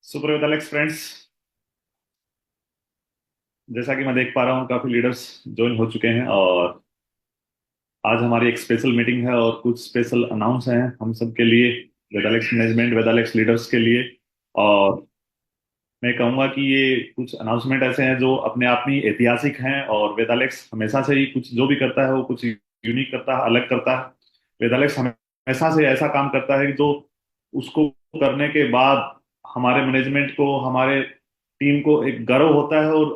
सुप्रभात Alex friends. जैसा कि मैं देख पा रहा हूँ काफी लीडर्स ज्वाइन हो चुके हैं और आज हमारी एक स्पेशल मीटिंग है और कुछ स्पेशल अनाउंस हैं हम सब के लिए, वेदालेक्स मैनेजमेंट वेदालेक्स लीडर्स के लिए। और मैं कहूंगा कि ये कुछ अनाउंसमेंट ऐसे हैं जो अपने आप में ऐतिहासिक हैं और वेदालेक्स हमेशा से ही कुछ जो भी करता है वो कुछ यूनिक करता है, अलग करता है। वेदालेक्स हमेशा से ऐसा काम करता है कि जो उसको करने के बाद हमारे मैनेजमेंट को, हमारे टीम को एक गर्व होता है और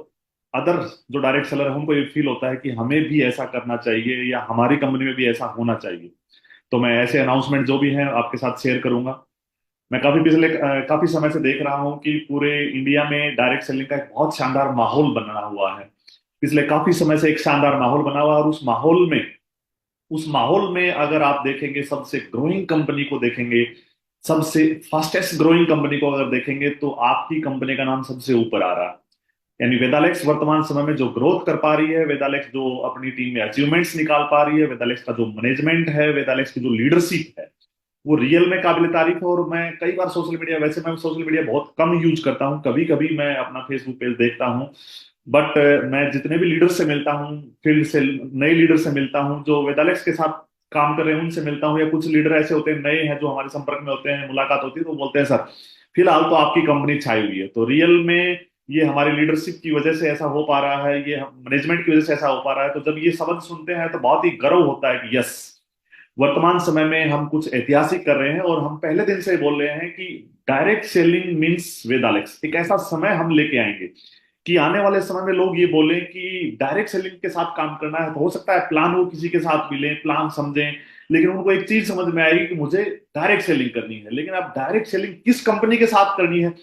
अदर जो डायरेक्ट सेलर है उनको ये फील होता है कि हमें भी ऐसा करना चाहिए या हमारी कंपनी में भी ऐसा होना चाहिए। तो मैं ऐसे अनाउंसमेंट जो भी हैं आपके साथ शेयर करूंगा। मैं काफी समय से देख रहा हूं कि पूरे इंडिया में डायरेक्ट सेलिंग का एक बहुत शानदार माहौल बना हुआ है। पिछले काफी समय से एक शानदार माहौल बना हुआ है और उस माहौल में अगर आप देखेंगे, सबसे ग्रोइंग कंपनी को देखेंगे, सबसे फास्टेस्ट ग्रोइंग कंपनी को अगर देखेंगे तो आपकी कंपनी का नाम सबसे ऊपर आ रहा है। यानी वेदालेक्स वर्तमान समय में जो ग्रोथ कर पा रही है, वेदालेक्स जो अपनी टीम में अचीवमेंट्स निकाल पा रही है, वेदालेक्स का जो मैनेजमेंट है, वेदालेक्स की जो लीडरशिप है, वो रियल में काबिल तारीफ है। और मैं कई बार सोशल मीडिया, वैसे मैं सोशल मीडिया बहुत कम यूज करता हूँ, कभी कभी मैं अपना फेसबुक पेज देखता हूँ। बट मैं जितने भी लीडर से मिलता हूँ, फील्ड से नए लीडर से मिलता हूँ जो वेदालेक्स के साथ काम कर रहे हैं, उनसे मिलता हूँ, या कुछ लीडर ऐसे होते हैं नए हैं जो हमारे संपर्क में होते हैं, मुलाकात होती है तो वो बोलते हैं सर फिलहाल तो आपकी कंपनी छाई हुई है। तो रियल में ये हमारी लीडरशिप की वजह से ऐसा हो पा रहा है, ये मैनेजमेंट की वजह से ऐसा हो पा रहा है। तो जब ये शब्द सुनते हैं तो बहुत ही गर्व होता है कि यस, वर्तमान समय में हम कुछ ऐतिहासिक कर रहे हैं। और हम पहले दिन से बोल रहे हैं कि डायरेक्ट सेलिंग मींस वेदालेक्स। एक ऐसा समय हम लेके आएंगे कि आने वाले समय में लोग ये बोलें कि डायरेक्ट सेलिंग के साथ काम करना है तो हो सकता है प्लान वो किसी के साथ मिले, प्लान समझें, लेकिन उनको एक चीज समझ में आएगी कि मुझे डायरेक्ट सेलिंग करनी है। लेकिन अब डायरेक्ट सेलिंग किस कंपनी के साथ करनी है,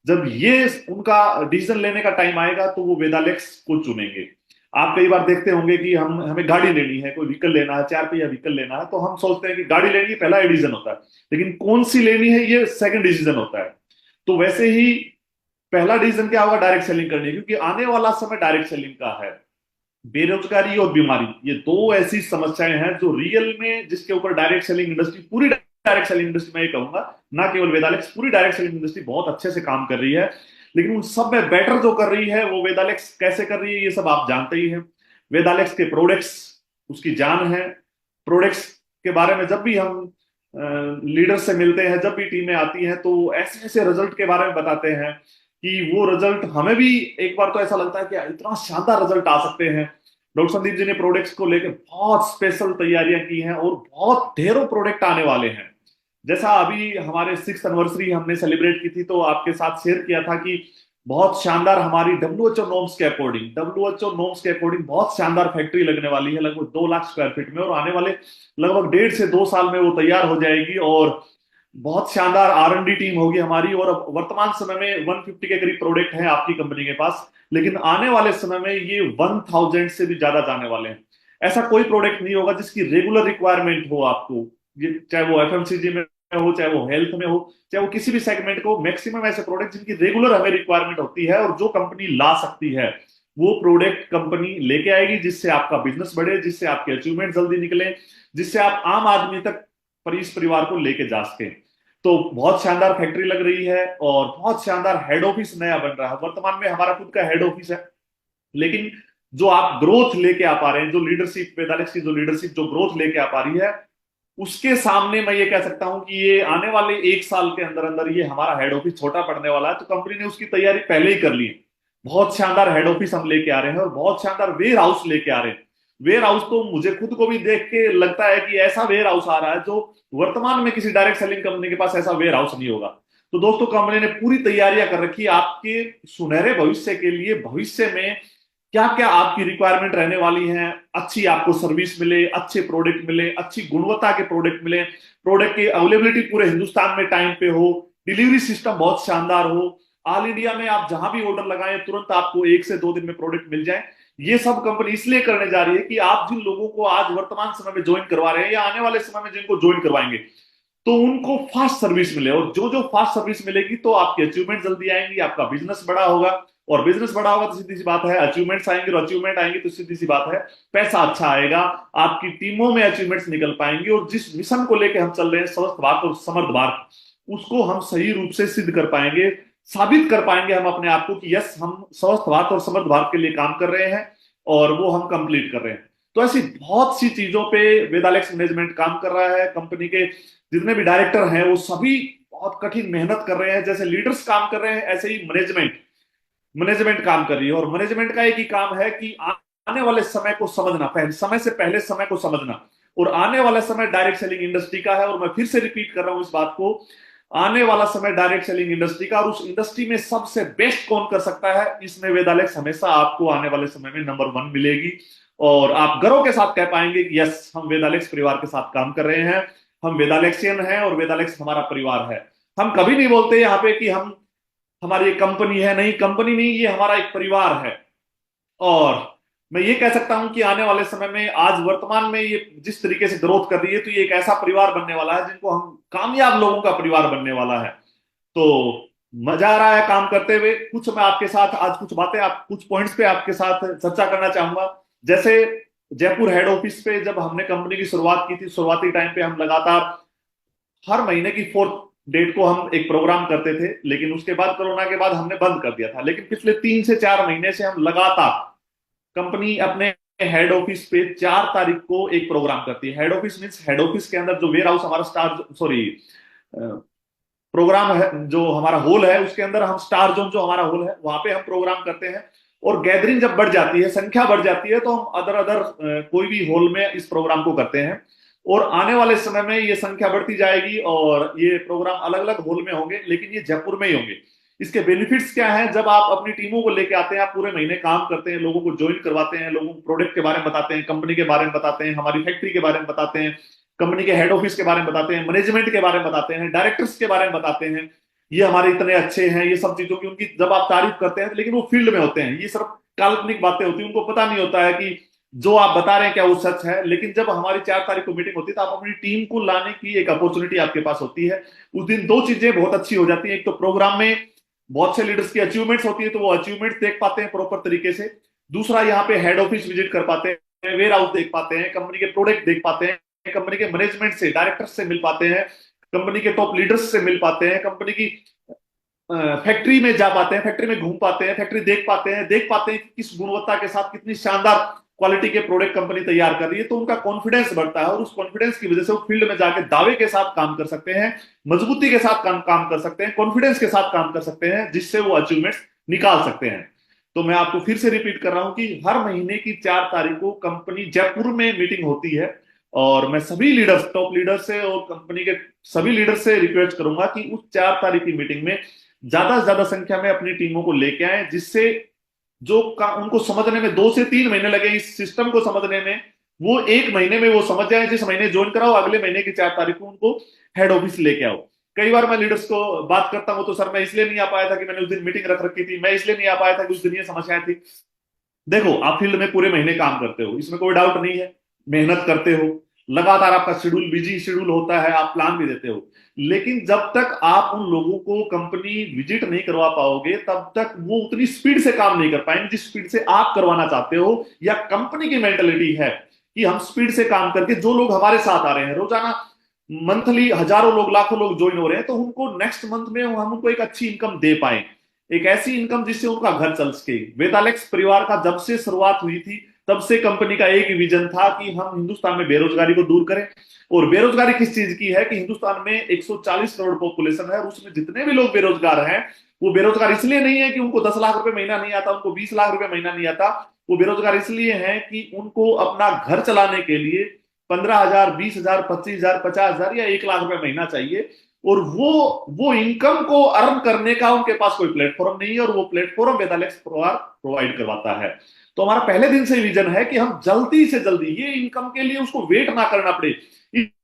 जब ये उनका डिसीजन लेने का टाइम आएगा तो वो वेदालेक्स को चुनेंगे। आप कई बार देखते होंगे कि हम हमें गाड़ी लेनी है, कोई व्हीकल लेना है, 4 पहिया व्हीकल लेना है, तो हम सोचते हैं कि गाड़ी लेनी है, पहला डिसीजन होता है। लेकिन कौन सी लेनी है ये सेकंड डिसीजन होता है। तो वैसे ही पहला डिसीजन क्या होगा, डायरेक्ट सेलिंग करनी है, क्योंकि आने वाला समय डायरेक्ट सेलिंग का है। बेरोजगारी और बीमारी, ये दो ऐसी समस्याएं हैं जो रियल में, जिसके ऊपर डायरेक्ट सेलिंग इंडस्ट्री, पूरी डायरेक्ट सेलिंग इंडस्ट्री, मैं ये कहूंगा ना केवल वेदालेक्स, पूरी डायरेक्ट सेलिंग इंडस्ट्री बहुत अच्छे से काम कर रही है। लेकिन उन सब में बेटर जो कर रही है वो वेदालेक्स कैसे कर रही है ये सब आप जानते ही हैं। वेदालेक्स के प्रोडक्ट्स उसकी जान है। प्रोडक्ट्स के बारे में जब भी हम लीडर से मिलते हैं, जब भी टीमें आती हैं, तो ऐसे ऐसे रिजल्ट के बारे में बताते हैं कि वो रिजल्ट हमें भी एक बार तो ऐसा लगता है कि इतना शानदार रिजल्ट आ सकते हैं। डॉक्टर संदीप जी ने प्रोडक्ट्स को लेकर बहुत स्पेशल तैयारियां की हैं और बहुत ढेरों प्रोडक्ट आने वाले हैं। जैसा अभी हमारे 6th एनिवर्सरी हमने सेलिब्रेट की थी तो आपके साथ शेयर किया था कि बहुत शानदार हमारी डब्ल्यू एच ओ नॉर्म्स के अकॉर्डिंग बहुत शानदार फैक्ट्री लगने वाली है, लगभग 2 लाख स्क्वायर फीट में, और आने वाले लगभग 1.5 से 2 साल में वो तैयार हो जाएगी। और बहुत शानदार R&D टीम होगी हमारी। और अब वर्तमान समय में 150 के करीब प्रोडक्ट हैं आपकी कंपनी के पास, लेकिन आने वाले समय में ये 1000 से भी ज्यादा जाने वाले हैं। ऐसा कोई प्रोडक्ट नहीं होगा जिसकी रेगुलर रिक्वायरमेंट हो आपको, ये चाहे वो एफएमसीजी में हो, चाहे वो हेल्थ में हो, चाहे वो किसी भी सेगमेंट को, मैक्सिमम ऐसे प्रोडक्ट जिनकी रेगुलर हमें रिक्वायरमेंट होती है और जो कंपनी ला सकती है वो प्रोडक्ट कंपनी लेके आएगी, जिससे आपका बिजनेस बढ़े, जिससे आपके अचीवमेंट जल्दी निकले, जिससे आप आम आदमी तक इस परिवार को लेके जा सके। तो बहुत शानदार फैक्ट्री लग रही है और बहुत शानदार हेड ऑफिस नया बन रहा है। वर्तमान में हमारा खुद का हेड ऑफिस है, लेकिन जो आप ग्रोथ लेके आ पा रहे हैं, जो लीडरशिप, वेदालेक्स की जो लीडरशिप जो ग्रोथ लेके आ पा रही है, उसके सामने मैं ये कह सकता हूं कि ये आने वाले 1 साल के अंदर अंदर ये हमारा हेड ऑफिस छोटा पड़ने वाला है। तो कंपनी ने उसकी तैयारी पहले ही कर ली है। बहुत शानदार हेड ऑफिस हम लेके आ रहे हैं और बहुत शानदार वेयर हाउस लेके आ रहे हैं। वेयर हाउस तो मुझे खुद को भी देख के लगता है कि ऐसा वेयर हाउस आ रहा है जो वर्तमान में किसी डायरेक्ट सेलिंग कंपनी के पास ऐसा वेयर हाउस नहीं होगा। तो दोस्तों, कंपनी ने पूरी तैयारियां कर रखी है आपके सुनहरे भविष्य के लिए। भविष्य में क्या क्या आपकी रिक्वायरमेंट रहने वाली है, अच्छी आपको सर्विस मिले, अच्छे प्रोडक्ट मिले, अच्छी गुणवत्ता के प्रोडक्ट मिले, प्रोडक्ट की अवेलेबिलिटी पूरे हिंदुस्तान में टाइम पे हो, डिलीवरी सिस्टम बहुत शानदार हो, ऑल इंडिया में आप जहां भी ऑर्डर लगाएं तुरंत आपको 1 से 2 दिन में प्रोडक्ट मिल जाए। ये सब कंपनी इसलिए करने जा रही है कि आप जिन लोगों को आज वर्तमान समय में ज्वाइन करवा रहे हैं या आने वाले समय में जिनको ज्वाइन करवाएंगे, तो उनको फास्ट सर्विस मिले। और जो जो फास्ट सर्विस मिलेगी तो आपकी अचीवमेंट जल्दी आएंगी, आपका बिजनेस बड़ा होगा, और बिजनेस बड़ा होगा तो सीधी सी बात है अचीवमेंट्स आएंगे, और अचीवमेंट आएंगे तो सीधी सी बात है पैसा अच्छा आएगा, आपकी टीमों में अचीवमेंट्स निकल पाएंगे। और जिस मिशन को लेकर हम चल रहे हैं, स्वस्थ भारत और समर्थ भारत, उसको हम सही रूप से सिद्ध कर पाएंगे। साबित कर पाएंगे हम अपने आप को कि यस, हम स्वस्थ भारत और समृद्ध भारत के लिए काम कर रहे हैं और वो हम कंप्लीट कर रहे हैं। तो ऐसी बहुत सी चीजों पे वेदालेक्स मैनेजमेंट काम कर रहा है। कंपनी के जितने भी डायरेक्टर हैं वो सभी बहुत कठिन मेहनत कर रहे हैं। जैसे लीडर्स काम कर रहे हैं, ऐसे ही मैनेजमेंट मैनेजमेंट काम कर रही है। और मैनेजमेंट का एक ही काम है कि आने वाले समय को समझना, पहले समय से पहले समय को समझना। और आने वाला समय डायरेक्ट सेलिंग इंडस्ट्री का है, और मैं फिर से रिपीट कर रहा हूं इस बात को, आने वाला समय डायरेक्ट सेलिंग इंडस्ट्री का। और उस इंडस्ट्री में सबसे बेस्ट कौन कर सकता है, इसमें वेदालेक्स हमेशा आपको आने वाले समय में नंबर 1 मिलेगी। और आप गर्व के साथ कह पाएंगे कि यस, हम वेदालेक्स परिवार के साथ काम कर रहे हैं, हम वेदालेक्सियन हैं और वेदालेक्स हमारा परिवार है। हम कभी नहीं बोलते यहाँ पे कि हम हमारी एक कंपनी है, नहीं, कंपनी नहीं, ये हमारा एक परिवार है। और मैं ये कह सकता हूं कि आने वाले समय में, आज वर्तमान में ये जिस तरीके से ग्रोथ कर रही है, तो ये एक ऐसा परिवार बनने वाला है जिनको हम कामयाब लोगों का परिवार बनने वाला है। तो मजा आ रहा है काम करते हुए। कुछ मैं आपके साथ आज कुछ बातें, आप कुछ पॉइंट्स पे आपके साथ चर्चा करना चाहूंगा। जैसे जयपुर हेड ऑफिस पे जब हमने कंपनी की शुरुआत की थी, शुरुआती टाइम पे हम लगातार हर महीने की 4th डेट को हम एक प्रोग्राम करते थे, लेकिन उसके बाद कोरोना के बाद हमने बंद कर दिया था। लेकिन पिछले 3 से 4 महीने से हम लगातार, कंपनी अपने हेड ऑफिस पे 4 तारीख को एक प्रोग्राम करती है। Head office means head office के अंदर जो वेयर हाउस हमारा स्टार, सॉरी, प्रोग्राम है, जो हमारा हॉल है उसके अंदर हम स्टार जोन जो हमारा हॉल है वहां पे हम प्रोग्राम करते हैं। और गैदरिंग जब बढ़ जाती है, संख्या बढ़ जाती है, तो हम अदर अदर कोई भी हॉल में इस प्रोग्राम को करते हैं। और आने वाले समय में ये संख्या बढ़ती जाएगी और ये प्रोग्राम अलग अलग हॉल में होंगे, लेकिन ये जयपुर में ही होंगे। इसके बेनिफिट्स क्या हैं, जब आप अपनी टीमों को लेके आते हैं, आप पूरे महीने काम करते हैं, लोगों को ज्वाइन करवाते हैं, लोगों को प्रोडक्ट के बारे में बताते हैं, कंपनी के बारे में बताते हैं, हमारी फैक्ट्री के बारे में बताते हैं, कंपनी के हेड ऑफिस के बारे में बताते हैं, मैनेजमेंट के बारे में बताते हैं, डायरेक्टर्स के बारे में बताते हैं, ये हमारे इतने अच्छे हैं, ये सब चीजों की उनकी जब आप तारीफ करते हैं, लेकिन वो फील्ड में होते हैं, ये सब काल्पनिक बातें होती हैं, उनको पता नहीं होता है कि जो आप बता रहे हैं क्या वो सच है। लेकिन जब हमारी 4 तारीख को मीटिंग होती है, तो आप अपनी टीम को लाने की एक अपॉर्चुनिटी आपके पास होती है। उस दिन 2 चीजें बहुत अच्छी हो जाती है। एक तो प्रोग्राम में बहुत से लीडर्स की अचीवमेंट्स होती है, तो वो अचीवमेंट देख पाते हैं प्रॉपर तरीके से। दूसरा, यहाँ पे हेड ऑफिस विजिट कर पाते हैं, वेयर हाउस देख पाते हैं, कंपनी के प्रोडक्ट देख पाते हैं, कंपनी के मैनेजमेंट से, डायरेक्टर्स से मिल पाते हैं, कंपनी के टॉप लीडर्स से मिल पाते हैं, कंपनी की फैक्ट्री में जा पाते हैं, फैक्ट्री में घूम पाते हैं, फैक्ट्री देख पाते हैं कि किस गुणवत्ता के साथ कितनी शानदार क्वालिटी के प्रोडक्ट कंपनी तैयार कर रही है। तो उनका कॉन्फिडेंस बढ़ता है, और उस कॉन्फिडेंस की वजह से वो फील्ड में जाके दावे के साथ काम कर सकते हैं, मजबूती के साथ काम कर सकते हैं, कॉन्फिडेंस के साथ काम कर सकते हैं, जिससे वो अचीवमेंट्स निकाल सकते हैं। तो मैं आपको फिर से रिपीट कर रहा हूं कि हर महीने की 4 तारीख को कंपनी जयपुर में मीटिंग होती है। और मैं सभी लीडर्स, टॉप लीडर्स से और कंपनी के सभी लीडर्स से रिक्वेस्ट करूंगा कि उस 4 तारीख की मीटिंग में ज्यादा से ज्यादा संख्या में अपनी टीमों को लेके आए, जिससे जो उनको समझने में 2 से 3 महीने लगे इस सिस्टम को समझने में, वो 1 महीने में वो समझ जाए। जिस महीने ज्वाइन कराओ, अगले महीने की 4 तारीख को उनको हेड ऑफिस लेके आओ। कई बार मैं लीडर्स को बात करता हूं, तो सर मैं इसलिए नहीं आ पाया था कि मैंने उस दिन मीटिंग रख रखी थी, मैं इसलिए नहीं आ पाया था कि उस दिन ये समस्याएं थी। देखो, आप फील्ड में पूरे महीने काम करते हो, इसमें कोई डाउट नहीं है, मेहनत करते हो, लगातार आपका शेड्यूल बिजी शेड्यूल होता है, आप प्लान भी देते हो। लेकिन जब तक आप उन लोगों को कंपनी विजिट नहीं करवा पाओगे, तब तक वो उतनी स्पीड से काम नहीं कर पाएंगे जिस स्पीड से आप करवाना चाहते हो। या कंपनी की मेंटेलिटी है कि हम स्पीड से काम करके, जो लोग हमारे साथ आ रहे हैं रोजाना, मंथली हजारों लोग, लाखों लोग ज्वाइन हो रहे हैं, तो उनको नेक्स्ट मंथ में हम उनको एक अच्छी इनकम दे पाए, एक ऐसी इनकम जिससे उनका घर चल सके। वेदालेक्स परिवार का जब से शुरुआत हुई थी, तब से कंपनी का एक ही विजन था कि हम हिंदुस्तान में बेरोजगारी को दूर करें। और बेरोजगारी किस चीज की है कि हिंदुस्तान में 140 करोड़ पॉपुलेशन है, और उसमें जितने भी लोग बेरोजगार हैं, वो बेरोजगार इसलिए नहीं है कि उनको 10 लाख रुपए महीना नहीं आता, उनको 20 लाख रुपए महीना नहीं आता। वो बेरोजगार इसलिए है कि उनको अपना घर चलाने के लिए 15,000, 20,000, 25,000, 50,000 या 1 लाख रुपए महीना चाहिए। और वो इनकम को अर्न करने का उनके पास कोई प्लेटफॉर्म नहीं है, और वो प्लेटफॉर्म वेदालेक्स प्रोवाइड करवाता है। तो हमारा पहले दिन से विजन है कि हम जल्दी से जल्दी ये इनकम के लिए उसको वेट ना करना पड़े,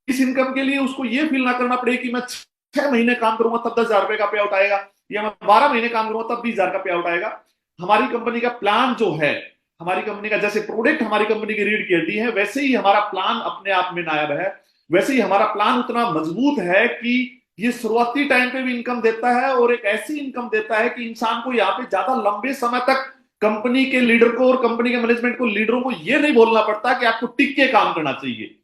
इस इनकम के लिए उसको ये फील ना करना पड़े कि मैं 6 महीने काम करूंगा तब 10,000 रुपए का पे आउट आएगा, या मैं 12 महीने काम करूंगा तब 20,000 का पे आउट आएगा। हमारी कंपनी का प्लान जो है, हमारी कंपनी का जैसे प्रोडक्ट हमारी कंपनी की रीढ़ की हड्डी है, वैसे ही हमारा प्लान अपने आप में नायाब है। वैसे ही हमारा प्लान उतना मजबूत है कि ये शुरुआती टाइम पे भी इनकम देता है, और एक ऐसी इनकम देता है कि इंसान को यहाँ पे ज्यादा लंबे समय तक कंपनी के लीडर को और कंपनी के मैनेजमेंट को, लीडरों को ये नहीं बोलना पड़ता कि आपको टिक के काम करना चाहिए।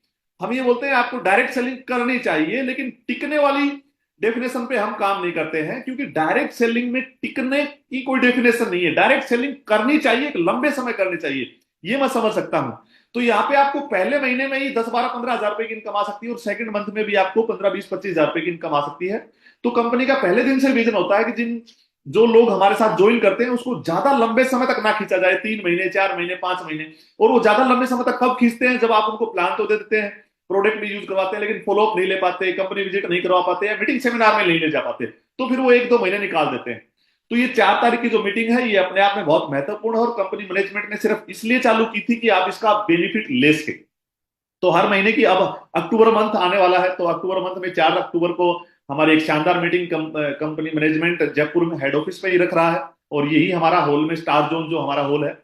हम ये बोलते हैं आपको डायरेक्ट सेलिंग करनी चाहिए, लेकिन टिकने वाली डेफिनेशन पे हम काम नहीं करते हैं, क्योंकि डायरेक्ट सेलिंग में टिकने की कोई डेफिनेशन नहीं है। डायरेक्ट सेलिंग करनी चाहिए, एक लंबे समय करनी चाहिए, ये मैं समझ सकता हूं। तो यहाँ पे आपको पहले महीने में ही 10 12 15 हजार रुपए की इनकम आ सकती है, और सेकंड मंथ में भी आपको 15 20 25 हजार रुपए की इनकम आ सकती है। तो कंपनी का पहले दिन से विजन होता है कि जिन जो लोग हमारे साथ ज्वाइन करते हैं उसको ज्यादा लंबे समय तक ना खींचा जाए, 3 महीने 4 महीने 5 महीने। और वो ज्यादा लंबे समय तक कब खींचते हैं, जब आप उनको प्लान तो दे देते हैं, प्रोडक्ट भी यूज करवाते हैं, लेकिन फॉलोअप नहीं ले पाते, कंपनी विजिट नहीं करवा पाते, या मीटिंग सेमिनार में नहीं ले जा पाते, तो फिर वो 1 2 महीने निकाल देते हैं। तो ये 4 तारीख की जो मीटिंग है, ये अपने आप में बहुत महत्वपूर्ण है, और कंपनी मैनेजमेंट ने सिर्फ इसलिए चालू की थी कि आप इसका बेनिफिट ले सके। तो हर महीने की, अब अक्टूबर मंथ आने वाला है, तो अक्टूबर मंथ में 4 अक्टूबर को हमारी एक शानदार मीटिंग कंपनी मैनेजमेंट जयपुर में हेड ऑफिस पे ही रख रहा है, और यही हमारा हॉल में, स्टार जोन जो हमारा हॉल है,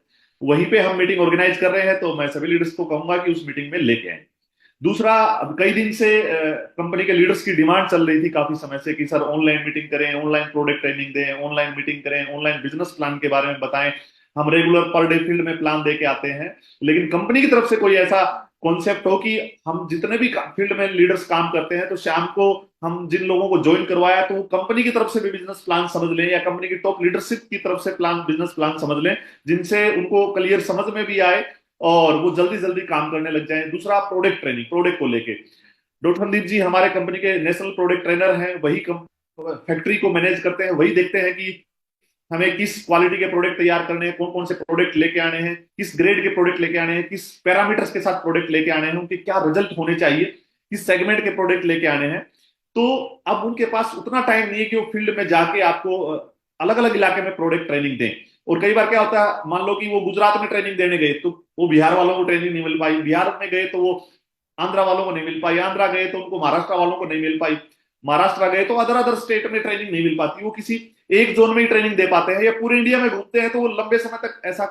वहीं पे हम मीटिंग ऑर्गेनाइज कर रहे हैं। तो मैं सभी लीडर्स को कहूंगा कि उस मीटिंग में लेके आए। दूसरा, अब कई दिन से कंपनी के लीडर्स की डिमांड चल रही थी काफी समय से कि सर ऑनलाइन मीटिंग करें, ऑनलाइन प्रोडक्ट ट्रेनिंग दें, ऑनलाइन मीटिंग करें, ऑनलाइन बिजनेस प्लान के बारे में बताएं। हम रेगुलर पर डे फील्ड में प्लान दे के आते हैं, लेकिन कंपनी की तरफ से कोई ऐसा कॉन्सेप्ट हो कि हम जितने भी फील्ड में लीडर्स काम करते हैं, तो शाम को हम जिन लोगों को ज्वाइन करवाया, तो वो कंपनी की तरफ से भी बिजनेस प्लान समझ लें, या कंपनी की टॉप लीडरशिप की तरफ से प्लान, बिजनेस प्लान समझ लें, जिनसे उनको क्लियर समझ में भी आए और वो जल्दी जल्दी काम करने लग जाए। दूसरा, प्रोडक्ट ट्रेनिंग, प्रोडक्ट को लेके डॉक्टर संदीप जी हमारे कंपनी के नेशनल प्रोडक्ट ट्रेनर हैं, वही फैक्ट्री को मैनेज करते हैं, वही देखते हैं कि हमें किस क्वालिटी के प्रोडक्ट तैयार करने हैं, कौन कौन से प्रोडक्ट लेके आने हैं, किस ग्रेड के प्रोडक्ट लेके आने हैं, किस पैरामीटर्स के साथ प्रोडक्ट लेके आने हैं, उनके क्या रिजल्ट होने चाहिए, किस सेगमेंट के प्रोडक्ट लेके आने हैं। तो अब उनके पास उतना टाइम नहीं है कि वो फील्ड में जाके आपको अलग अलग इलाके में प्रोडक्ट ट्रेनिंग दें। और कई बार क्या होता है, मान लो कि वो गुजरात में ट्रेनिंग देने गए, तो वो बिहार वालों को ट्रेनिंग नहीं मिल पाई, बिहार में गए तो वो आंध्रा वालों को नहीं मिल पाई, आंध्रा गए तो उनको महाराष्ट्र वालों को नहीं मिल पाई, महाराष्ट्र गए तो अदर अदर स्टेट में ट्रेनिंग नहीं मिल पाती, वो किसी एक जोन में ही ट्रेनिंग दे पाते हैं, या पूरे इंडिया में घूमते हैं, तो वो लंबे समय तक ऐसा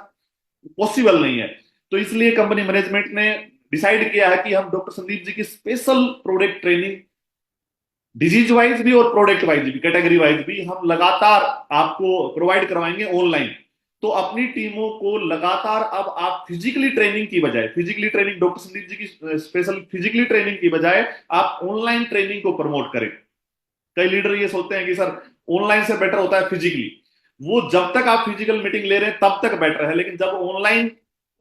पॉसिबल नहीं है। तो इसलिए कंपनी मैनेजमेंट ने डिसाइड किया है कि हम डॉक्टर संदीप जी की special product training, disease wise भी और प्रोडक्ट वाइज भी, कैटेगरी वाइज भी, हम लगातार आपको प्रोवाइड करवाएंगे ऑनलाइन। तो अपनी टीमों को लगातार, अब आप फिजिकली ट्रेनिंग की बजाय, physically training doctor Sandeep ji की स्पेशल फिजिकली ट्रेनिंग की बजाय आप ऑनलाइन ट्रेनिंग को प्रमोट करें। कई लीडर ये सोचते हैं कि सर ऑनलाइन से बेटर होता है फिजिकली। वो जब तक आप फिजिकल मीटिंग ले रहे हैं तब तक बेटर है, लेकिन जब ऑनलाइन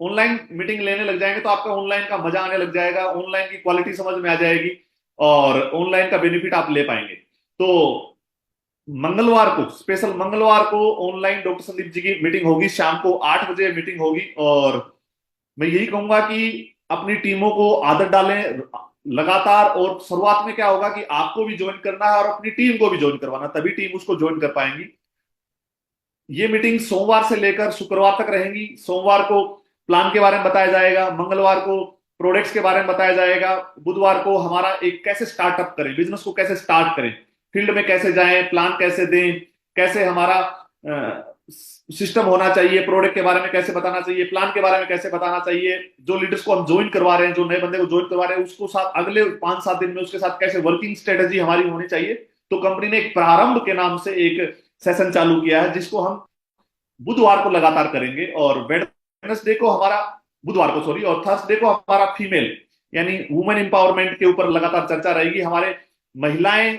ऑनलाइन मीटिंग लेने लग जाएंगे तो आपका ऑनलाइन का मजा आने लग जाएगा, ऑनलाइन की क्वालिटी समझ में आ जाएगी, और ऑनलाइन का बेनिफिट आप ले पाएंगे। तो मंगलवार को, स्पेशल मंगलवार को ऑनलाइन डॉक्टर संदीप जी की मीटिंग होगी, शाम को 8 बजे मीटिंग होगी। और मैं यही कहूंगा कि अपनी टीमों को आदत डालें लगातार, और शुरुआत में क्या होगा कि आपको भी ज्वाइन करना है और अपनी टीम को भी ज्वाइन करवाना, तभी टीम उसको ज्वाइन कर पाएंगी। ये मीटिंग सोमवार से लेकर शुक्रवार तक रहेंगी। सोमवार को प्लान के बारे में बताया जाएगा, मंगलवार को प्रोडक्ट्स के बारे में बताया जाएगा, बुधवार को हमारा एक कैसे स्टार्टअप करें, बिजनेस को कैसे स्टार्ट करें, फील्ड में कैसे जाएं, प्लान कैसे दें, कैसे हमारा सिस्टम होना चाहिए, प्रोडक्ट के बारे में कैसे बताना चाहिए, प्लान के बारे में कैसे बताना चाहिए, जो लीडर्स को हम ज्वाइन करवा रहे हैं, जो नए बंदे को ज्वाइन करवा रहे हैं, उसको साथ अगले 5 7 दिन में उसके साथ कैसे वर्किंग स्ट्रेटेजी हमारी होनी चाहिए। तो कंपनी ने एक प्रारंभ के नाम से एक सेशन चालू किया है, जिसको हम बुधवार को लगातार करेंगे, और वेडनेसडे को हमारा, बुधवार को सॉरी, और थर्सडे को हमारा फीमेल यानी वुमेन एम्पावरमेंट के ऊपर लगातार चर्चा रहेगी। हमारे महिलाएं,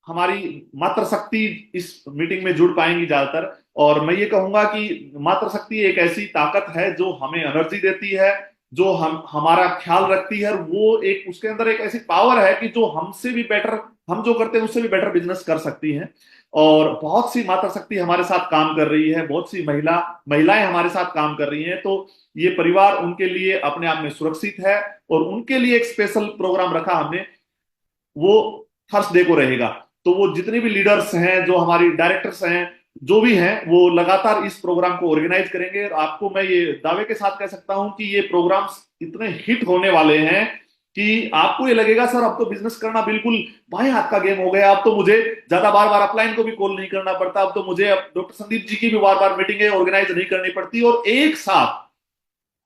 हमारी मातृशक्ति इस मीटिंग में जुड़ पाएंगी ज्यादातर। और मैं ये कहूंगा कि मातृशक्ति एक ऐसी ताकत है जो हमें एनर्जी देती है, जो हम हमारा ख्याल रखती है, और वो एक, उसके अंदर एक ऐसी पावर है कि जो हमसे भी बेटर, हम जो करते हैं उससे भी बेटर बिजनेस कर सकती हैं। और बहुत सी मातृशक्ति हमारे साथ काम कर रही है, बहुत सी महिलाएं हमारे साथ काम कर रही हैं। तो ये परिवार उनके लिए अपने आप में सुरक्षित है, और उनके लिए एक स्पेशल प्रोग्राम रखा हमने, वो थर्सडे को रहेगा। तो वो जितने भी लीडर्स हैं, जो हमारी डायरेक्टर्स हैं, जो भी हैं, वो लगातार इस प्रोग्राम को ऑर्गेनाइज करेंगे। और आपको मैं ये दावे के साथ कह सकता हूं कि ये प्रोग्राम्स इतने हिट होने वाले हैं कि आपको ये लगेगा सर अब तो बिजनेस करना बिल्कुल बाएं हाथ का गेम हो गया, अब तो मुझे ज्यादा बार बार अपलाइन को भी कॉल नहीं करना पड़ता, अब तो मुझे डॉक्टर संदीप जी की भी बार बार मीटिंगें ऑर्गेनाइज नहीं करनी पड़ती। और एक साथ,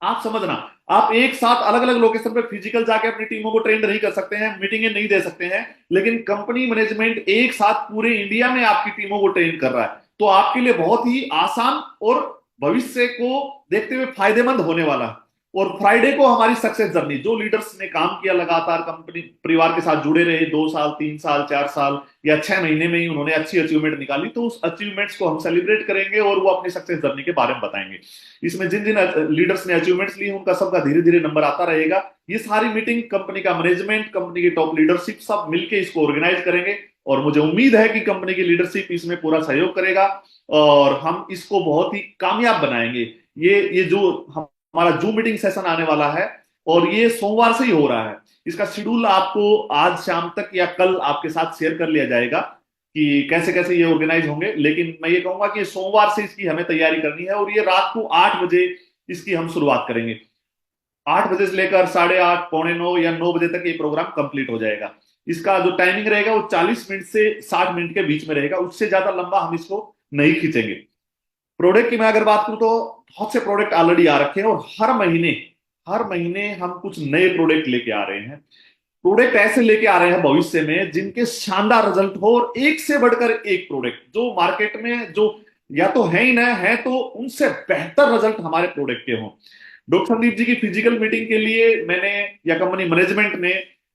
आप समझना, आप एक साथ अलग अलग लोकेशन पे फिजिकल जाके अपनी टीमों को ट्रेन नहीं कर सकते हैं, मीटिंगें नहीं दे सकते हैं, लेकिन कंपनी मैनेजमेंट एक साथ पूरे इंडिया में आपकी टीमों को ट्रेन कर रहा है। तो आपके लिए बहुत ही आसान और भविष्य को देखते हुए फायदेमंद होने वाला है। और फ्राइडे को हमारी सक्सेस जर्नी, जो लीडर्स ने काम किया लगातार कंपनी परिवार के साथ जुड़े रहे 2 साल 3 साल 4 साल या 6 महीने में ही उन्होंने अच्छी अचीवमेंट निकाली, तो उस अचीवमेंट्स को हम सेलिब्रेट करेंगे और वो अपनी सक्सेस जर्नी के बारे में बताएंगे। इसमें जिन जिन लीडर्स ने अचीवमेंट्स ली उनका सबका धीरे धीरे नंबर आता रहेगा। ये सारी मीटिंग कंपनी का मैनेजमेंट, कंपनी की टॉप लीडरशिप सब मिलकर इसको ऑर्गेनाइज करेंगे और मुझे उम्मीद है कि कंपनी की लीडरशिप इसमें पूरा सहयोग करेगा और हम इसको बहुत ही कामयाब बनाएंगे। ये जो हमारा जूम मीटिंग सेशन आने वाला है और ये सोमवार से ही हो रहा है, इसका शेड्यूल आपको आज शाम तक या कल आपके साथ शेयर कर लिया जाएगा कि कैसे कैसे ये ऑर्गेनाइज होंगे। लेकिन मैं ये कहूंगा कि सोमवार से इसकी हमें तैयारी करनी है और ये रात को 8 बजे इसकी हम शुरुआत करेंगे। 8 बजे से लेकर 8:30 9:45 या 9 बजे तक ये प्रोग्राम कंप्लीट हो जाएगा। इसका जो टाइमिंग रहेगा वो 40 मिनट से 60 मिनट के बीच में रहेगा, उससे ज्यादा लंबा हम इसको नहीं खींचेंगे। प्रोडक्ट की मैं अगर बात करूं तो बहुत से प्रोडक्ट ऑलरेडी आ रखे हैं और हर महीने हम कुछ नए प्रोडक्ट लेके आ रहे हैं। प्रोडक्ट ऐसे लेके आ रहे हैं भविष्य में जिनके शानदार रिजल्ट हो और एक से बढ़कर एक प्रोडक्ट जो मार्केट में जो या तो है ही ना है तो उनसे बेहतर रिजल्ट हमारे प्रोडक्ट के हों। डॉक्टर संदीप जी की फिजिकल मीटिंग के लिए मैंने या कंपनी मैनेजमेंट ने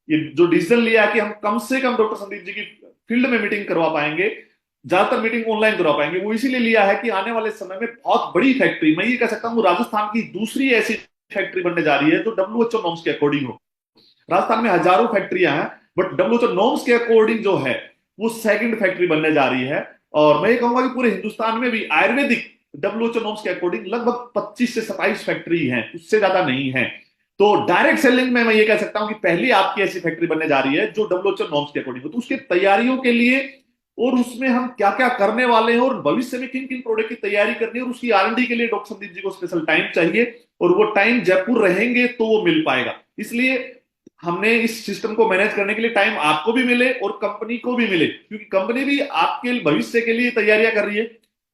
ये जो डिसीजन लिया कि हम कम से कम डॉक्टर संदीप जी की फील्ड में मीटिंग करवा पाएंगे, ज्यादातर मीटिंग ऑनलाइन करवा पाएंगे, वो इसीलिए लिया है कि आने वाले समय में बहुत बड़ी फैक्ट्री, मैं ये कह सकता हूँ राजस्थान की दूसरी ऐसी फैक्ट्री बनने जा रही है जो डब्ल्यूएचओ नॉर्म्स के अकॉर्डिंग हो। राजस्थान में हजारों फैक्ट्रियां हैं बट डब्ल्यूएचओ नॉर्म्स के अकॉर्डिंग जो है वो सेकंड फैक्ट्री बनने जा रही है। और मैं ये कहूंगा कि पूरे हिंदुस्तान में भी आयुर्वेदिक डब्ल्यूएचओ नॉर्म्स के अकॉर्डिंग लगभग 25 से 27 फैक्ट्री हैं, उससे ज्यादा नहीं है। तो डायरेक्ट सेलिंग में मैं ये कह सकता हूं कि पहली आपकी ऐसी फैक्ट्री बनने जा रही है जो डब्ल्यूएचओ नॉर्म्स के अकॉर्डिंग हो। तो उसके तैयारियों के लिए और उसमें हम क्या क्या करने वाले हैं और भविष्य में किन किन प्रोडक्ट की तैयारी करनी है और उसकी आरएनडी के लिए डॉक्टर संदीप जी को स्पेशल टाइम चाहिए और वो टाइम जयपुर रहेंगे तो वो मिल पाएगा। इसलिए हमने इस सिस्टम को मैनेज करने के लिए टाइम आपको भी मिले और कंपनी को भी मिले, क्योंकि कंपनी भी आपके भविष्य के लिए तैयारियां कर रही है।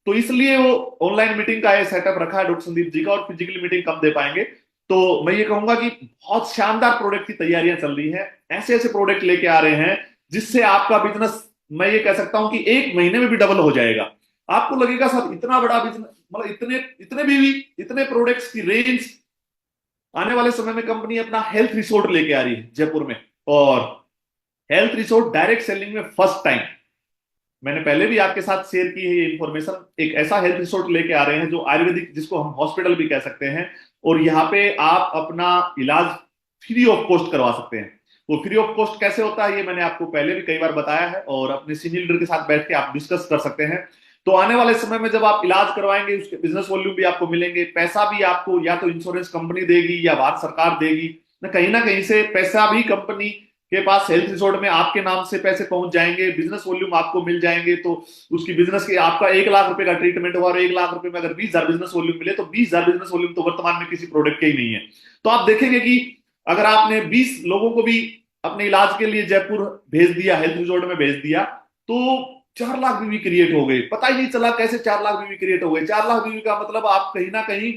तो इसलिए वो ऑनलाइन मीटिंग का सेटअप रखा है डॉक्टर संदीप जी का और फिजिकली मीटिंग कम दे पाएंगे। तो मैं ये कहूंगा कि बहुत शानदार प्रोडक्ट की तैयारियां चल रही है, ऐसे ऐसे प्रोडक्ट लेके आ रहे हैं जिससे आपका बिजनेस मैं ये कह सकता हूं कि 1 महीने में भी डबल हो जाएगा। आपको लगेगा सर इतना बड़ा बिजनेस, मतलब इतने इतने भी इतने प्रोडक्ट्स की रेंज। आने वाले समय में कंपनी अपना हेल्थ रिसोर्ट लेके आ रही है जयपुर में और हेल्थ रिसोर्ट डायरेक्ट सेलिंग में फर्स्ट टाइम, मैंने पहले भी आपके साथ शेयर की है ये इंफॉर्मेशन। एक ऐसा हेल्थ रिसोर्ट लेके आ रहे हैं जो आयुर्वेदिक, जिसको हम हॉस्पिटल भी कह सकते हैं, और यहाँ पे आप अपना इलाज फ्री ऑफ कॉस्ट करवा सकते हैं। वो फ्री ऑफ कॉस्ट कैसे होता है ये मैंने आपको पहले भी कई बार बताया है और अपने सीनियर लीडर के साथ बैठ के आप डिस्कस कर सकते हैं। तो आने वाले समय में जब आप इलाज करवाएंगे उसके बिजनेस वॉल्यूम भी आपको मिलेंगे, पैसा भी आपको या तो इंश्योरेंस कंपनी देगी या भारत सरकार देगी, ना कहीं से पैसा भी कंपनी के पास हेल्थ रिसोर्ट में आपके नाम से पैसे पहुंच जाएंगे, बिजनेस वॉल्यूम आपको मिल जाएंगे। तो उसकी बिजनेस की आपका 1 लाख रुपए का ट्रीटमेंट हुआ और 1 लाख रुपए में अगर 20,000 बिजनेस वॉल्यूम मिले तो 20,000 बिजनेस वॉल्यूम तो वर्तमान में किसी प्रोडक्ट के ही नहीं है। तो आप देखेंगे कि अगर आपने 20 लोगों को भी अपने इलाज के लिए जयपुर भेज दिया, हेल्थ रिसोर्ट में भेज दिया, तो 4 लाख बीवी क्रिएट हो गई। पता ही नहीं चला कैसे 4 लाख बीवी क्रिएट हो गई। 4 लाख बीवी का मतलब आप कहीं ना कहीं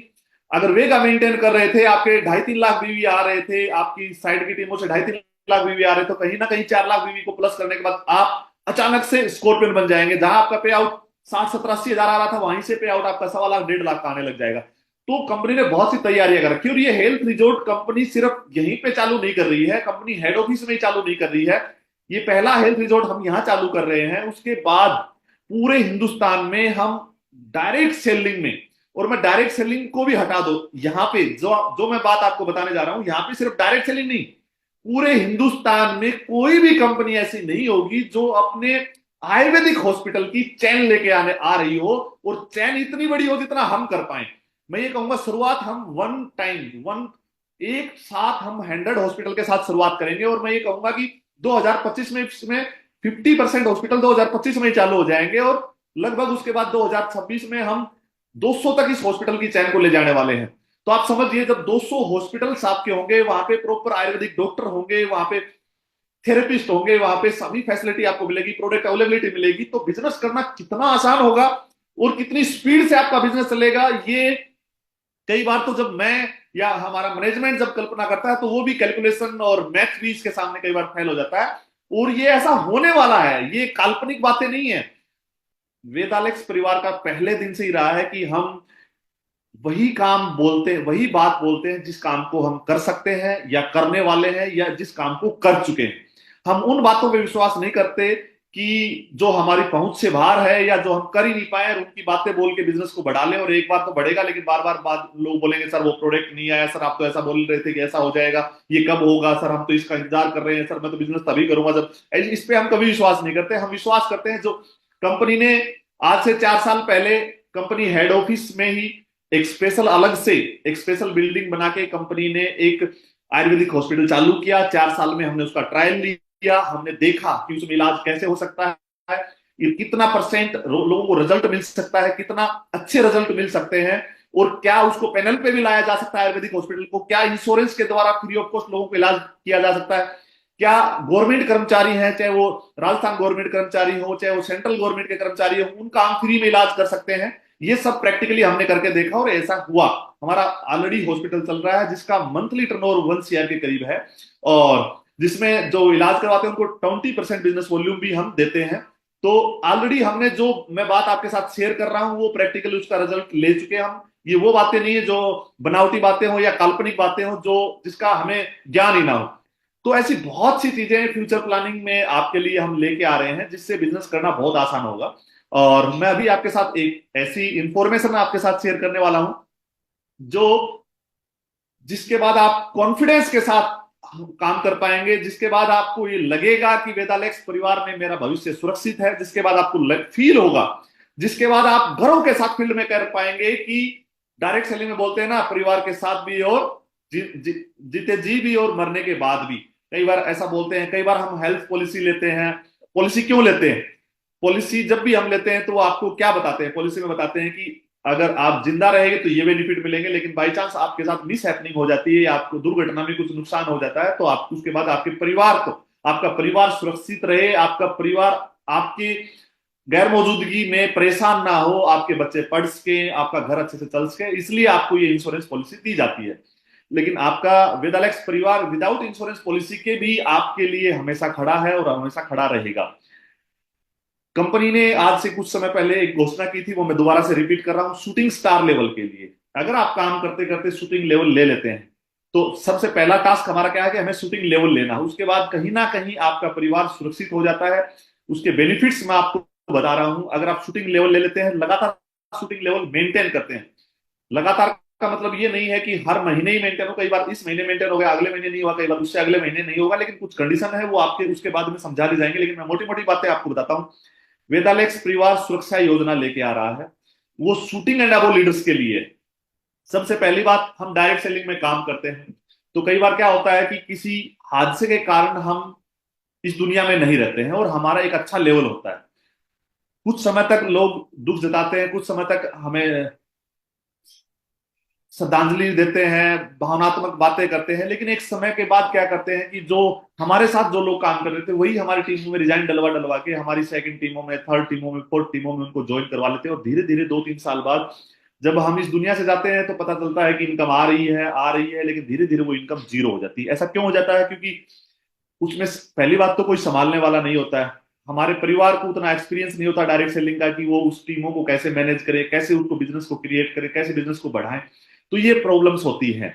अगर वेगा मेंटेन कर रहे थे, आपके 2.5-3 लाख बीवी आ रहे थे, आपकी साइड की टीमों से 2.5-3 लाख बीवी आ रहे, तो कहीं ना कहीं 4 लाख बीवी को प्लस करने के बाद आप अचानक से स्कॉर्पियन बन जाएंगे। जहां आपका पे आउट 60-70-80 हजार आ रहा था, वहीं से पे आउट आपका 1.25 लाख 1.5 लाख का आने लग जाएगा। तो कंपनी ने बहुत सी तैयारियां कर रखी और ये हेल्थ रिजॉर्ट कंपनी सिर्फ यहीं पे चालू नहीं कर रही है, कंपनी हेड ऑफिस में ही चालू नहीं कर रही है। ये पहला हेल्थ रिजॉर्ट हम यहां चालू कर रहे हैं, उसके बाद पूरे हिंदुस्तान में हम डायरेक्ट सेलिंग में, और मैं डायरेक्ट सेलिंग को भी हटा दो, यहां पे जो मैं बात आपको बताने जा रहा हूं, यहां पे सिर्फ डायरेक्ट सेलिंग नहीं, पूरे हिंदुस्तान में कोई भी कंपनी ऐसी नहीं होगी जो अपने आयुर्वेदिक हॉस्पिटल की चैन लेके आने आ रही हो और चैन इतनी बड़ी हो जितना हम कर पाए। मैं ये कहूंगा शुरुआत हम एक साथ हम 100 हॉस्पिटल के साथ शुरुआत करेंगे और मैं ये कहूंगा कि 2025 में इसमें 50% हॉस्पिटल 2025 में ही चालू हो जाएंगे और लगभग उसके बाद 2026 में हम 200 तक इस हॉस्पिटल की चैन को ले जाने वाले हैं। तो आप समझिए जब 200 हॉस्पिटल्स आपके होंगे, वहां पे प्रॉपर आयुर्वेदिक डॉक्टर होंगे, वहां पे थेरेपिस्ट होंगे, वहां पे सभी फैसिलिटी आपको मिलेगी, प्रोडक्ट अवेलेबिलिटी मिलेगी, तो बिजनेस करना कितना आसान होगा और कितनी स्पीड से आपका बिजनेस चलेगा। ये कई बार तो जब मैं या हमारा मैनेजमेंट जब कल्पना करता है तो वो भी कैलकुलेशन और मैथ भी इसके सामने कई बार फेल हो जाता है। और ये ऐसा होने वाला है, ये काल्पनिक बातें नहीं है। वेदालेक्स परिवार का पहले दिन से ही रहा है कि हम वही काम बोलते हैं, वही बात बोलते हैं जिस काम को हम कर सकते हैं या करने वाले हैं या जिस काम को कर चुके हैं। हम उन बातों पे विश्वास नहीं करते कि जो हमारी पहुंच से बाहर है या जो हम कर ही नहीं पाए, और उनकी बातें बोल के बिजनेस को बढ़ा लें। और एक बार तो बढ़ेगा, लेकिन बार बार बात लोग बोलेंगे सर वो प्रोडक्ट नहीं आया, सर आप तो ऐसा बोल रहे थे कि ऐसा हो जाएगा, ये कब होगा सर, हम तो इसका इंतजार कर रहे हैं सर, मैं तो बिजनेस तभी करूंगा जब। इस पे हम कभी विश्वास नहीं करते। हम विश्वास करते हैं जो कंपनी ने आज से 4 साल पहले कंपनी हेड ऑफिस में ही एक स्पेशल अलग से एक स्पेशल बिल्डिंग बना के कंपनी ने एक आयुर्वेदिक हॉस्पिटल चालू किया। 4 साल में हमने उसका ट्रायल लिया, हमने देखा कि उसमें इलाज कैसे हो सकता है, ये कितना परसेंट लोगों को रिजल्ट मिल सकता है, कितना अच्छे रिजल्ट मिल सकते हैं, और क्या उसको पैनल पे भी लाया जा सकता है आयुर्वेदिक हॉस्पिटल को, क्या इंश्योरेंस के द्वारा फ्री ऑफ कॉस्ट लोगों को इलाज किया जा सकता है, क्या गवर्नमेंट कर्मचारी हैं, चाहे वो राजस्थान गवर्नमेंट कर्मचारी हो चाहे वो सेंट्रल गवर्नमेंट के कर्मचारी हो, उनका हम फ्री में इलाज कर सकते हैं। ये सब प्रैक्टिकली हमने करके देखा और ऐसा हुआ। हमारा ऑलरेडी हॉस्पिटल चल रहा है जिसका मंथली टर्नओवर 1 CR के करीब है, और जिसमें जो इलाज करवाते हैं उनको 20% बिजनेस वॉल्यूम भी हम देते हैं। तो ऑलरेडी हमने जो मैं बात आपके साथ शेयर कर रहा हूं वो प्रैक्टिकली उसका रिजल्ट ले चुके हैं हम। ये वो बातें नहीं है जो बनावटी बातें हो या काल्पनिक बातें हो जो जिसका हमें ज्ञान ही ना हो। तो ऐसी बहुत सी चीजें फ्यूचर प्लानिंग में आपके लिए हम लेके आ रहे हैं जिससे बिजनेस करना बहुत आसान होगा। और मैं अभी आपके साथ एक ऐसी इंफॉर्मेशन आपके साथ शेयर करने वाला हूं जो जिसके बाद आप कॉन्फिडेंस के साथ काम कर पाएंगे, जिसके बाद आपको ये लगेगा कि वेदालेक्स परिवार में मेरा भविष्य सुरक्षित है, जिसके बाद आपको फील होगा, जिसके बाद आप घरों के साथ फील्ड में कर पाएंगे कि डायरेक्ट सेलिंग में बोलते हैं ना, परिवार के साथ भी और जीते जी भी और मरने के बाद भी। कई बार ऐसा बोलते हैं, कई बार हम हेल्थ पॉलिसी लेते हैं। पॉलिसी क्यों लेते हैं? पॉलिसी जब भी हम लेते हैं तो वो आपको क्या बताते हैं? पॉलिसी में बताते हैं कि अगर आप जिंदा रहेंगे तो ये बेनिफिट मिलेंगे, लेकिन बाई चांस आपके साथ मिस हैपनिंग हो जाती है या आपको दुर्घटना में कुछ नुकसान हो जाता है तो आप उसके बाद आपके परिवार को, आपका परिवार सुरक्षित रहे, आपका परिवार आपकी गैर मौजूदगी में परेशान ना हो, आपके बच्चे पढ़ सके, आपका घर अच्छे से चल सके, इसलिए आपको ये इंश्योरेंस पॉलिसी दी जाती है। लेकिन आपका वेदालेक्स परिवार विदाउट इंश्योरेंस पॉलिसी के भी आपके लिए हमेशा खड़ा है और हमेशा खड़ा रहेगा। कंपनी ने आज से कुछ समय पहले एक घोषणा की थी, वो मैं दोबारा से रिपीट कर रहा हूं, शूटिंग स्टार लेवल के लिए। अगर आप काम करते करते शूटिंग लेवल ले लेते हैं तो सबसे पहला टास्क हमारा क्या है कि हमें शूटिंग लेवल लेना है। उसके बाद कहीं ना कहीं आपका परिवार सुरक्षित हो जाता है। उसके बेनिफिट्स मैं आपको बता रहा हूं। अगर आप शूटिंग लेवल ले लेते हैं, लगातार शूटिंग लेवल मेंटेन करते हैं, लगातार का मतलब ये नहीं है कि हर महीने ही मेंटेन हो, कई बार इस महीने मेंटेन हो गया, अगले महीने नहीं हुआ, कई बार उससे अगले महीने नहीं होगा, लेकिन कुछ कंडीशन है वो आपके उसके बाद में समझा दी जाएंगे। लेकिन मैं मोटी मोटी बातें आपको बताता हूं। वेदालेक्स परिवार सुरक्षा योजना लेके आ रहा है, वो शूटिंग एंड अबो लीडर्स के लिए। सबसे पहली बात, हम डायरेक्ट सेलिंग में काम करते हैं तो कई बार क्या होता है कि किसी हादसे के कारण हम इस दुनिया में नहीं रहते हैं और हमारा एक अच्छा लेवल होता है। कुछ समय तक लोग दुख जताते हैं, कुछ समय तक हमें श्रद्धांजलि देते हैं, भावनात्मक बातें करते हैं, लेकिन एक समय के बाद क्या करते हैं कि जो हमारे साथ जो लोग काम कर रहे थे वही हमारी टीमों में रिजाइन डलवा डलवा के हमारी सेकंड टीमों में, थर्ड टीमों में, फोर्थ टीमों में उनको ज्वाइन करवा लेते हैं। और धीरे धीरे 2-3 साल बाद जब हम इस दुनिया से जाते हैं तो पता चलता है कि इनकम आ रही है, लेकिन धीरे धीरे वो इनकम जीरो हो जाती है। ऐसा क्यों हो जाता है? क्योंकि उसमें पहली बात तो कोई संभालने वाला नहीं होता है। हमारे परिवार को उतना एक्सपीरियंस नहीं होता डायरेक्ट सेलिंग का कि वो उस टीमों को कैसे मैनेज करे, कैसे उनको बिजनेस को क्रिएट करे, कैसे बिजनेस को बढ़ाएं। तो ये प्रॉब्लम्स होती हैं,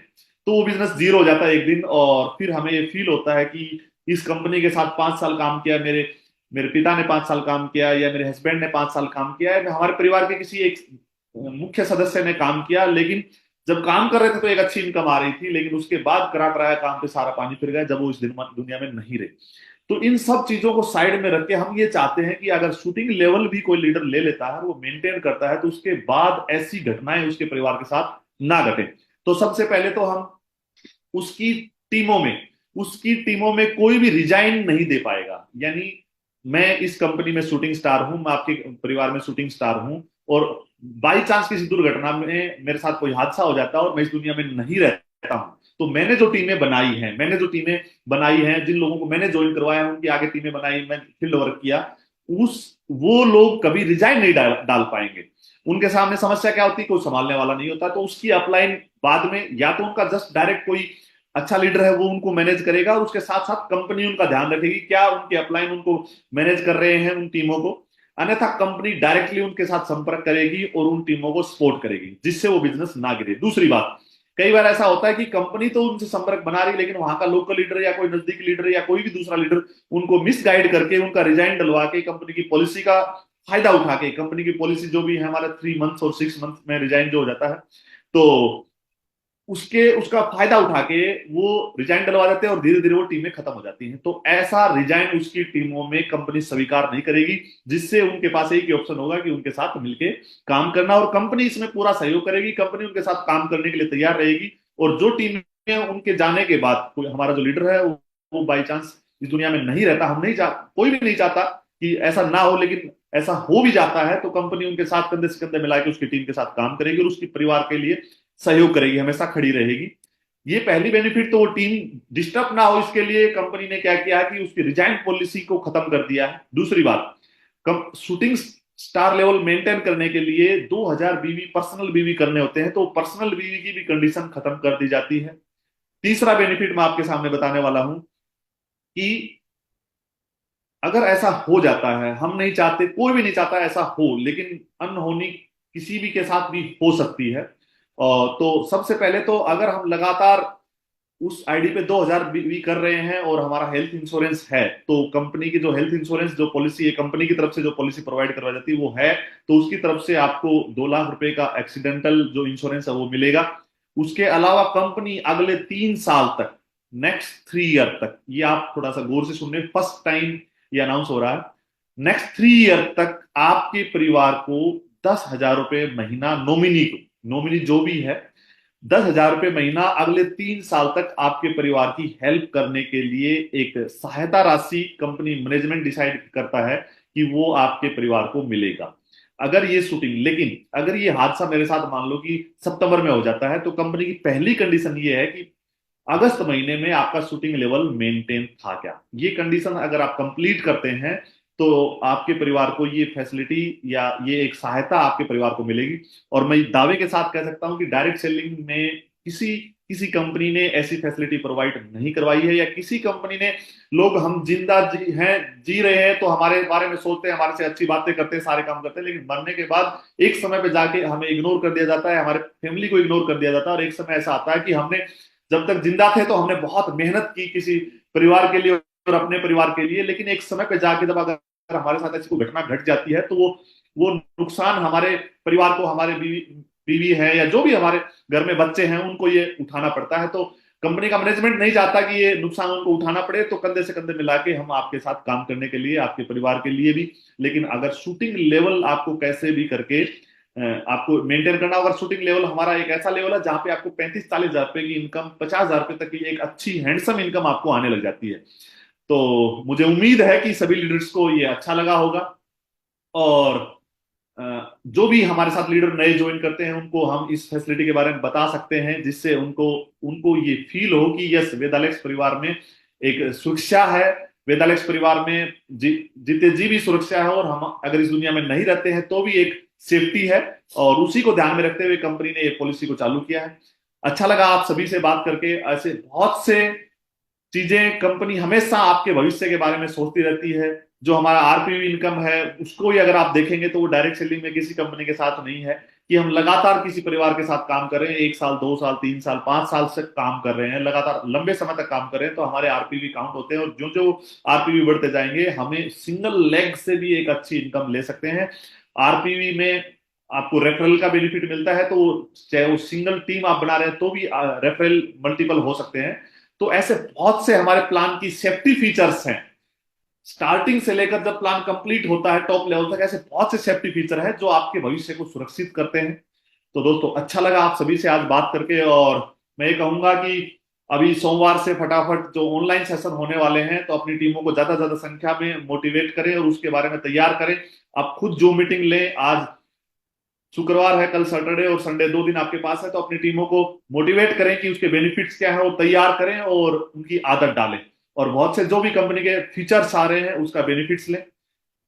तो वो बिजनेस जीरो हो जाता है एक दिन। और फिर हमें ये फील होता है कि इस कंपनी के साथ 5 साल काम किया, मेरे मेरे पिता ने 5 साल काम किया या मेरे हस्बैंड ने 5 साल काम किया है, हमारे परिवार के किसी एक मुख्य सदस्य ने काम किया, लेकिन जब काम कर रहे थे तो एक अच्छी इनकम आ रही थी, लेकिन उसके बाद करा कराया काम पे सारा पानी फिर गया जब वो इस दुनिया में नहीं रहे। तो इन सब चीजों को साइड में रख के हम ये चाहते हैं कि अगर शूटिंग लेवल भी कोई लीडर ले लेता है, वो मेंटेन करता है, तो उसके बाद ऐसी घटनाएं उसके परिवार के साथ ना घटे। तो सबसे पहले तो हम उसकी टीमों में उसकी टीमों में कोई भी रिजाइन नहीं दे पाएगा। यानी मैं इस कंपनी में शूटिंग स्टार हूं, मैं आपके परिवार में शूटिंग स्टार हूं, और बाई चांस किसी दुर्घटना में मेरे साथ कोई हादसा हो जाता है और मैं इस दुनिया में नहीं रहता हूं, तो मैंने जो टीमें बनाई हैं जिन लोगों को मैंने ज्वाइन करवाया उनकी आगे टीमें बनाई, मैं फील्ड वर्क किया, उस वो लोग कभी रिजाइन नहीं डाल पाएंगे। उनके सामने समस्या क्या होती है? कोई संभालने वाला नहीं होता, तो उसकी अपलाइन बाद में या तो उनका जस्ट डायरेक्ट कोई अच्छा लीडर है वो उनको मैनेज करेगा, और उसके साथ साथ कंपनी उनका ध्यान रखेगी क्या उनके अपलाइन उनको मैनेज कर रहे हैं उन टीमों को। अन्यथा कंपनी डायरेक्टली उनके साथ संपर्क करेगी और उन टीमों को सपोर्ट करेगी, जिससे वो बिजनेस ना गिरे। दूसरी बात, कई बार ऐसा होता है कि कंपनी तो उनसे संपर्क बना रही है, लेकिन वहां का लोकल लीडर या कोई नजदीकी लीडर या कोई भी दूसरा लीडर उनको मिसगाइड करके उनका रिजाइन डलवा के कंपनी की पॉलिसी का फायदा उठा के, कंपनी की पॉलिसी जो भी है हमारा 3 मंथ्स और 6 मंथ में रिजाइन जो हो जाता है, तो उसके उसका फायदा उठा के वो रिजाइन डलवा देते हैं और धीरे धीरे वो टीमें खत्म हो जाती हैं। तो ऐसा रिजाइन उसकी टीमों में कंपनी स्वीकार नहीं करेगी, जिससे उनके पास एक ही ऑप्शन होगा कि उनके साथ मिलके काम करना, और कंपनी इसमें पूरा सहयोग करेगी, कंपनी उनके साथ काम करने के लिए तैयार रहेगी। और जो टीम उनके जाने के बाद कोई हमारा जो लीडर है वो बाई चांस इस दुनिया में नहीं रहता, हम नहीं कोई भी नहीं चाहता कि ऐसा ना हो, लेकिन ऐसा हो भी जाता है, तो कंपनी उनके साथ कंधे से कंधे मिला के उसकी टीम के साथ काम करेगी और उसकी परिवार के लिए सहयोग करेगी, हमेशा खड़ी रहेगी। ये पहली बेनिफिट। तो वो टीम डिस्टर्ब ना हो, इसके लिए कंपनी ने क्या किया कि उसकी रिजाइन पॉलिसी को खत्म कर दिया है। दूसरी बात, शूटिंग स्टार लेवल मेंटेन करने के लिए 2000 बीवी पर्सनल बीवी करने होते हैं, तो पर्सनल बीवी की भी कंडीशन खत्म कर दी जाती है। तीसरा बेनिफिट मैं आपके सामने बताने वाला हूं कि अगर ऐसा हो जाता है, हम नहीं चाहते, कोई भी नहीं चाहता ऐसा हो, लेकिन अनहोनी किसी भी के साथ भी हो सकती है। तो सबसे पहले तो अगर हम लगातार उस आईडी पे 2000 भी कर रहे हैं और हमारा हेल्थ इंश्योरेंस है, तो कंपनी की जो हेल्थ इंश्योरेंस जो पॉलिसी है, कंपनी की तरफ से जो पॉलिसी प्रोवाइड करवाई जाती है वो है, तो उसकी तरफ से आपको 2 लाख रुपए का एक्सीडेंटल जो इंश्योरेंस है वो मिलेगा। उसके अलावा कंपनी अगले 3 साल तक, नेक्स्ट 3 ईयर तक, ये आप थोड़ा सा गौर से सुनने, फर्स्ट टाइम ये अनाउंस हो रहा है, नेक्स्ट 3 ईयर तक आपके परिवार को 10,000 रुपए महीना, नॉमिनी को, नॉमिनी जो भी है 10,000 रुपए महीना अगले 3 साल तक आपके परिवार की हेल्प करने के लिए एक सहायता राशि कंपनी मैनेजमेंट डिसाइड करता है कि वो आपके परिवार को मिलेगा। अगर ये शूटिंग, लेकिन अगर ये हादसा मेरे साथ मान लो कि सितंबर में हो जाता है, तो कंपनी की पहली कंडीशन ये है कि अगस्त महीने में आपका शूटिंग लेवल मेंटेन था क्या। ये कंडीशन अगर आप कंप्लीट करते हैं, तो आपके परिवार को ये फैसिलिटी या ये एक सहायता आपके परिवार को मिलेगी। और मैं दावे के साथ कह सकता हूं कि डायरेक्ट सेलिंग में किसी किसी कंपनी ने ऐसी फैसिलिटी प्रोवाइड नहीं करवाई है, या किसी कंपनी ने, लोग हम जिंदा जी रहे हैं तो हमारे बारे में सोचते हैं, हमारे से अच्छी बातें करते हैं, सारे काम करते हैं, लेकिन मरने के बाद एक समय पे जाके हमें इग्नोर कर दिया जाता है, हमारे फैमिली को इग्नोर कर दिया जाता है। और एक समय ऐसा आता है कि हमने जब तक जिंदा थे तो हमने बहुत मेहनत की किसी परिवार के लिए और अपने परिवार के लिए, लेकिन एक समय पे जाके जब अगर हमारे साथ ऐसी कोई घटना घट जाती है, तो वो नुकसान हमारे परिवार को, हमारे बीवी बीवी है या जो भी हमारे घर में बच्चे हैं, उनको ये उठाना पड़ता है। तो कंपनी का मैनेजमेंट नहीं चाहता कि ये नुकसान उनको उठाना पड़े, तो कंधे से कंधे मिला के हम आपके साथ काम करने के लिए, आपके परिवार के लिए भी। लेकिन अगर शूटिंग लेवल आपको कैसे भी करके आपको मेंटेन करना, अगर शूटिंग लेवल हमारा एक ऐसा लेवल है जहां पे आपको 35-40 हजार रुपए की इनकम, 50 हजार रुपए तक की एक अच्छी हैंडसम इनकम आपको आने लग जाती है। तो मुझे उम्मीद है कि सभी लीडर्स को ये अच्छा लगा होगा, और जो भी हमारे साथ लीडर नए ज्वाइन करते हैं उनको हम इस फैसिलिटी के बारे में बता सकते हैं, जिससे उनको उनको ये फील हो कि यस, वेदालेक्स परिवार में एक सुरक्षा है, वेदालेक्स परिवार में जीते जी भी सुरक्षा है, और हम अगर इस दुनिया में नहीं रहते हैं तो भी एक सेफ्टी है। और उसी को ध्यान में रखते हुए कंपनी ने एक पॉलिसी को चालू किया है। अच्छा लगा आप सभी से बात करके। ऐसे बहुत से चीजें कंपनी हमेशा आपके भविष्य के बारे में सोचती रहती है। जो हमारा आरपीवी इनकम है उसको ही अगर आप देखेंगे तो वो डायरेक्ट सेलिंग में किसी कंपनी के साथ नहीं है कि हम लगातार किसी परिवार के साथ काम कर रहे हैं, 1 साल 2 साल 3 साल 5 साल से काम कर रहे हैं, लगातार लंबे समय तक काम कर रहे हैं, तो हमारे आरपीवी काउंट होते हैं, और जो जो आरपीवी बढ़ते जाएंगे हम सिंगल लेग से भी एक अच्छी इनकम ले सकते हैं। आरपीवी में आपको रेफरल का बेनिफिट मिलता है, तो चाहे वो सिंगल टीम आप बना रहे हैं तो भी रेफरल मल्टीपल हो सकते हैं। तो ऐसे बहुत से हमारे प्लान की सेफ्टी फीचर्स हैं, स्टार्टिंग से लेकर जब प्लान कंप्लीट होता है टॉप लेवल तक, ऐसे बहुत से सेफ्टी फीचर है जो आपके भविष्य को सुरक्षित करते हैं। तो दोस्तों, अच्छा लगा आप सभी से आज बात करके, और मैं ये कहूंगा कि अभी सोमवार से फटाफट जो ऑनलाइन सेशन होने वाले हैं, तो अपनी टीमों को ज्यादा ज्यादा संख्या में मोटिवेट करें और उसके बारे में तैयार करें। आप खुद जो मीटिंग लें, आज शुक्रवार है, कल सैटरडे और संडे 2 दिन आपके पास है, तो अपनी टीमों को मोटिवेट करें कि उसके बेनिफिट्स क्या है, वो तैयार करें और उनकी आदत डालें, और बहुत से जो भी कंपनी के फीचर्स आ रहे हैं उसका बेनिफिट्स लें।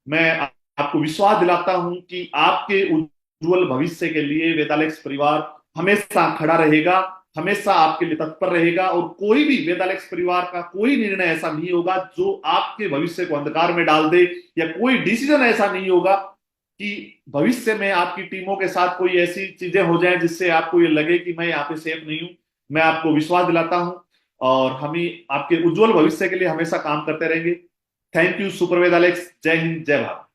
मैं आपको विश्वास दिलाता हूं कि आपके उज्जवल भविष्य के लिए वेदालेक्स परिवार हमेशा खड़ा रहेगा, हमेशा आपके लिए तत्पर रहेगा, और कोई भी वेदालेक्स परिवार का कोई निर्णय ऐसा नहीं होगा जो आपके भविष्य को अंधकार में डाल दे, या कोई डिसीजन ऐसा नहीं होगा कि भविष्य में आपकी टीमों के साथ कोई ऐसी चीजें हो जाएं जिससे आपको ये लगे कि मैं यहाँ पे सेफ नहीं हूं। मैं आपको विश्वास दिलाता हूं, और हम ही आपके उज्जवल भविष्य के लिए हमेशा काम करते रहेंगे। थैंक यू सुपर वेदालेक्स। जय हिंद, जय भारत।